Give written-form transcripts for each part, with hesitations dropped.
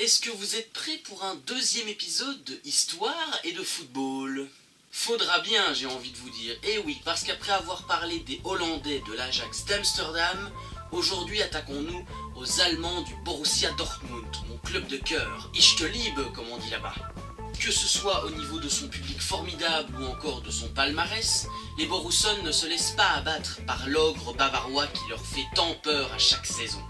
est-ce que vous êtes prêts pour un deuxième épisode de Histoire et de football? Faudra bien, j'ai envie de vous dire. Eh oui, parce qu'après avoir parlé des Hollandais de l'Ajax d'Amsterdam, aujourd'hui attaquons-nous aux Allemands du Borussia Dortmund, mon club de cœur, Ich te liebe, comme on dit là-bas. Que ce soit au niveau de son public formidable ou encore de son palmarès, les Borussen ne se laissent pas abattre par l'ogre bavarois qui leur fait tant peur à chaque saison.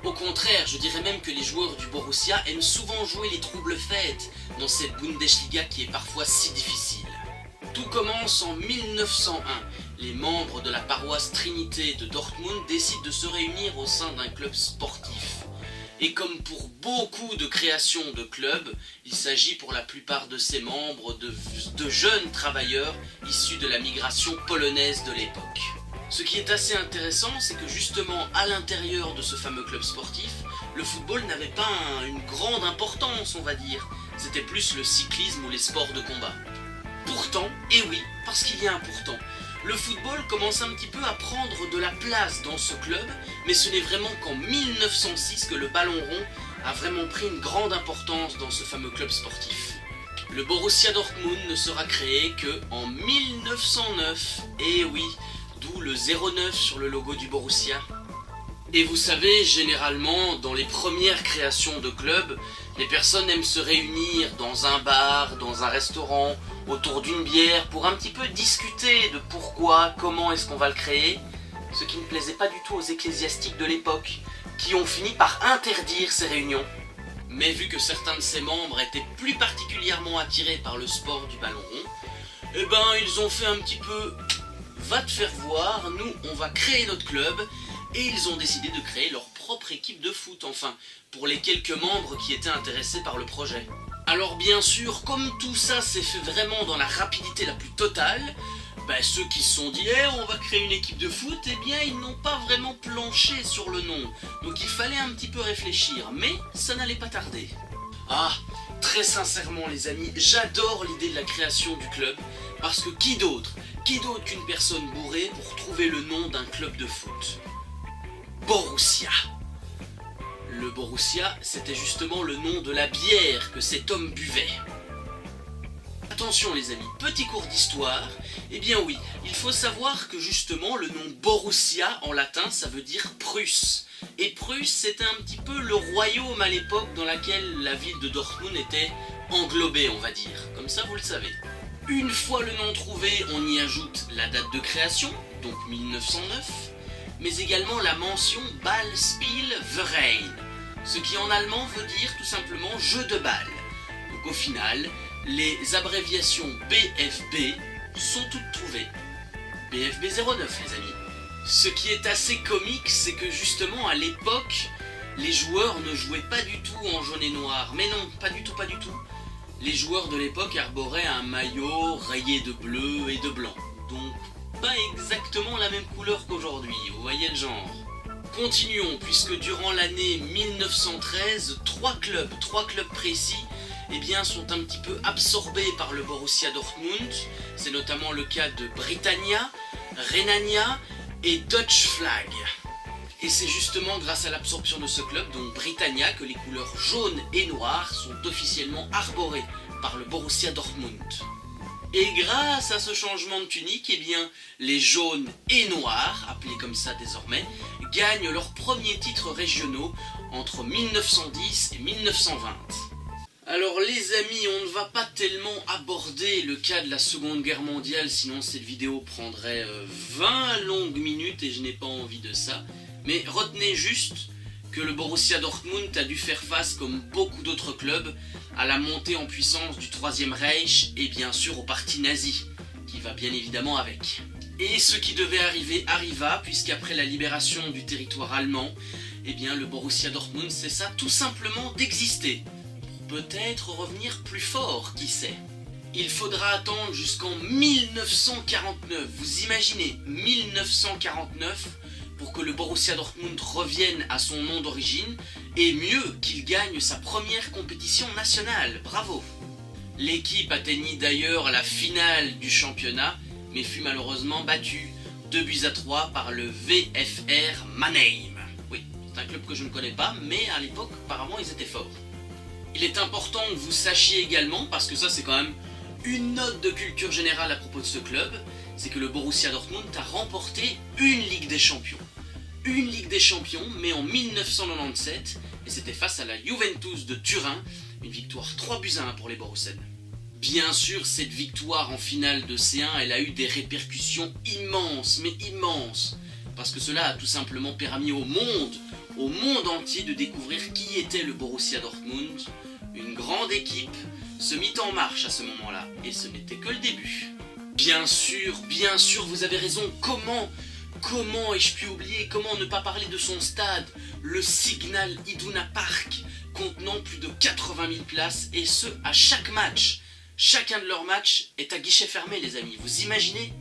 Au contraire, je dirais même que les joueurs du Borussia aiment souvent jouer les troubles fêtes dans cette Bundesliga qui est parfois si difficile. Tout commence en 1901. Les membres de la paroisse Trinité de Dortmund décident de se réunir au sein d'un club sportif. Et comme pour beaucoup de créations de clubs, il s'agit pour la plupart de ces membres de jeunes travailleurs issus de la migration polonaise de l'époque. Ce qui est assez intéressant, c'est que justement à l'intérieur de ce fameux club sportif, le football n'avait pas une grande importance, on va dire. C'était plus le cyclisme ou les sports de combat. Pourtant, et oui, parce qu'il y a un pourtant, le football commence un petit peu à prendre de la place dans ce club, mais ce n'est vraiment qu'en 1906 que le ballon rond a vraiment pris une grande importance dans ce fameux club sportif. Le Borussia Dortmund ne sera créé qu'en 1909, et oui, d'où le 09 sur le logo du Borussia. Et vous savez, généralement, dans les premières créations de clubs, les personnes aiment se réunir dans un bar, dans un restaurant, autour d'une bière, pour un petit peu discuter de pourquoi, comment est-ce qu'on va le créer, ce qui ne plaisait pas du tout aux ecclésiastiques de l'époque, qui ont fini par interdire ces réunions. Mais vu que certains de ses membres étaient plus particulièrement attirés par le sport du ballon rond, eh ben ils ont fait un petit peu « va te faire voir, nous on va créer notre club », et ils ont décidé de créer leur propre équipe de foot, enfin, pour les quelques membres qui étaient intéressés par le projet. Alors bien sûr, comme tout ça s'est fait vraiment dans la rapidité la plus totale, ceux qui se sont dit « on va créer une équipe de foot », eh bien ils n'ont pas vraiment planché sur le nom. Donc il fallait un petit peu réfléchir, mais ça n'allait pas tarder. Ah, très sincèrement les amis, j'adore l'idée de la création du club, parce que qui d'autre qu'une personne bourrée pour trouver le nom d'un club de foot? Borussia. Le Borussia, c'était justement le nom de la bière que cet homme buvait. Attention les amis, petit cours d'histoire, eh bien oui, il faut savoir que justement le nom Borussia en latin ça veut dire Prusse. Et Prusse c'était un petit peu le royaume à l'époque dans laquelle la ville de Dortmund était englobée on va dire, comme ça vous le savez. Une fois le nom trouvé, on y ajoute la date de création, donc 1909, mais également la mention Ballspielverein, ce qui en allemand veut dire tout simplement jeu de balle. Donc au final, les abréviations BFB sont toutes trouvées. BFB 09 les amis. Ce qui est assez comique, c'est que justement à l'époque, les joueurs ne jouaient pas du tout en jaune et noir. Mais non, pas du tout, pas du tout. Les joueurs de l'époque arboraient un maillot rayé de bleu et de blanc. Donc pas exactement la même couleur qu'aujourd'hui, vous voyez le genre. Continuons, puisque durant l'année 1913, trois clubs précis sont un petit peu absorbés par le Borussia Dortmund. C'est notamment le cas de Britannia, Rhenania et Deutsche Flag. Et c'est justement grâce à l'absorption de ce club, donc Britannia, que les couleurs jaune et noires sont officiellement arborées par le Borussia Dortmund. Et grâce à ce changement de tunique, les jaunes et noirs, appelés comme ça désormais, gagnent leurs premiers titres régionaux entre 1910 et 1920. Alors les amis, on ne va pas tellement aborder le cas de la Seconde Guerre mondiale, sinon cette vidéo prendrait 20 longues minutes et je n'ai pas envie de ça. Mais retenez juste que le Borussia Dortmund a dû faire face, comme beaucoup d'autres clubs, à la montée en puissance du Troisième Reich et bien sûr au parti nazi, qui va bien évidemment avec. Et ce qui devait arriver arriva, puisqu'après la libération du territoire allemand, le Borussia Dortmund cessa tout simplement d'exister. Peut-être revenir plus fort, qui sait. Il faudra attendre jusqu'en 1949, vous imaginez, 1949, pour que le Borussia Dortmund revienne à son nom d'origine, et mieux, qu'il gagne sa première compétition nationale, bravo. L'équipe atteignit d'ailleurs la finale du championnat, mais fut malheureusement battue 2-3 par le VfR Mannheim. Oui, c'est un club que je ne connais pas, mais à l'époque, apparemment, ils étaient forts. Il est important que vous sachiez également, parce que ça c'est quand même une note de culture générale à propos de ce club, c'est que le Borussia Dortmund a remporté une Ligue des Champions. Une Ligue des Champions, mais en 1997, et c'était face à la Juventus de Turin, une victoire 3-1 pour les Borussen. Bien sûr, cette victoire en finale de C1, elle a eu des répercussions immenses, mais immenses, parce que cela a tout simplement permis au monde entier de découvrir qui était le Borussia Dortmund. Une grande équipe se mit en marche à ce moment-là, et ce n'était que le début. Bien sûr, vous avez raison, comment ai-je pu oublier, comment ne pas parler de son stade, le Signal Iduna Park, contenant plus de 80 000 places, et ce, à chaque match. Chacun de leurs matchs est à guichet fermé, les amis, vous imaginez ?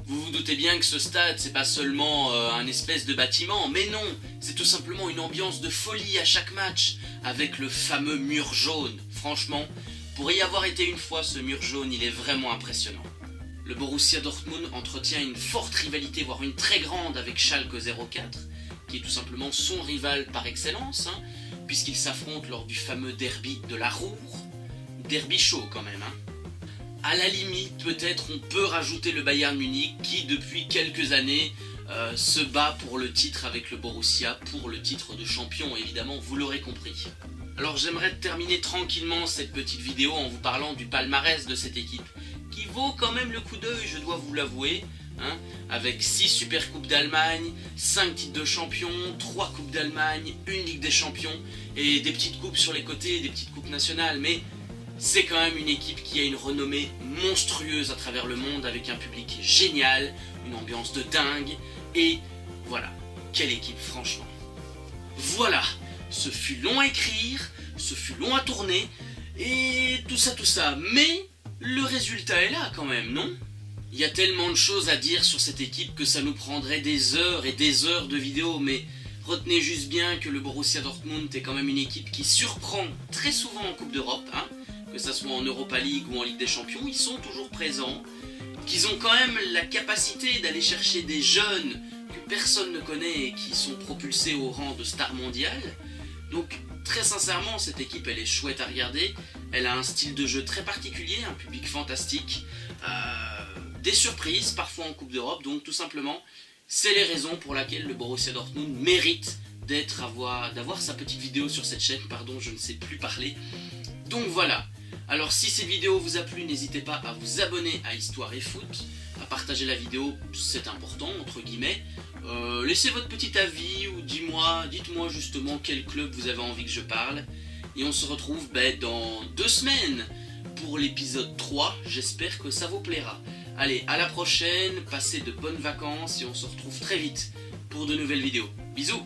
Vous vous doutez bien que ce stade, c'est pas seulement un espèce de bâtiment, mais non, c'est tout simplement une ambiance de folie à chaque match, avec le fameux mur jaune. Franchement, pour y avoir été une fois, ce mur jaune, il est vraiment impressionnant. Le Borussia Dortmund entretient une forte rivalité, voire une très grande, avec Schalke 04, qui est tout simplement son rival par excellence, puisqu'ils s'affrontent lors du fameux derby de la Ruhr. Derby chaud quand même. À la limite, peut-être on peut rajouter le Bayern Munich, qui depuis quelques années se bat pour le titre avec le Borussia, pour le titre de champion, évidemment, vous l'aurez compris. Alors j'aimerais terminer tranquillement cette petite vidéo en vous parlant du palmarès de cette équipe, qui vaut quand même le coup d'œil, je dois vous l'avouer, avec 6 Super Coupes d'Allemagne, 5 titres de champion, 3 Coupes d'Allemagne, une Ligue des Champions, et des petites coupes sur les côtés, des petites coupes nationales, mais c'est quand même une équipe qui a une renommée monstrueuse à travers le monde, avec un public génial, une ambiance de dingue, et voilà, quelle équipe franchement. Voilà, ce fut long à écrire, ce fut long à tourner, et tout ça, mais le résultat est là quand même, non ? Il y a tellement de choses à dire sur cette équipe que ça nous prendrait des heures et des heures de vidéos, mais retenez juste bien que le Borussia Dortmund est quand même une équipe qui surprend très souvent en Coupe d'Europe, que ça soit en Europa League ou en Ligue des Champions, ils sont toujours présents, qu'ils ont quand même la capacité d'aller chercher des jeunes que personne ne connaît et qui sont propulsés au rang de stars mondiales. Donc très sincèrement, cette équipe elle est chouette à regarder, elle a un style de jeu très particulier, un public fantastique, des surprises parfois en Coupe d'Europe, donc tout simplement, c'est les raisons pour lesquelles le Borussia Dortmund mérite d'avoir sa petite vidéo sur cette chaîne, pardon, je ne sais plus parler. Donc voilà. Alors si cette vidéo vous a plu, n'hésitez pas à vous abonner à Histoire et Foot, à partager la vidéo, c'est important, entre guillemets. Laissez votre petit avis ou dites-moi justement quel club vous avez envie que je parle. Et on se retrouve dans 2 semaines pour l'épisode 3, j'espère que ça vous plaira. Allez, à la prochaine, passez de bonnes vacances et on se retrouve très vite pour de nouvelles vidéos. Bisous!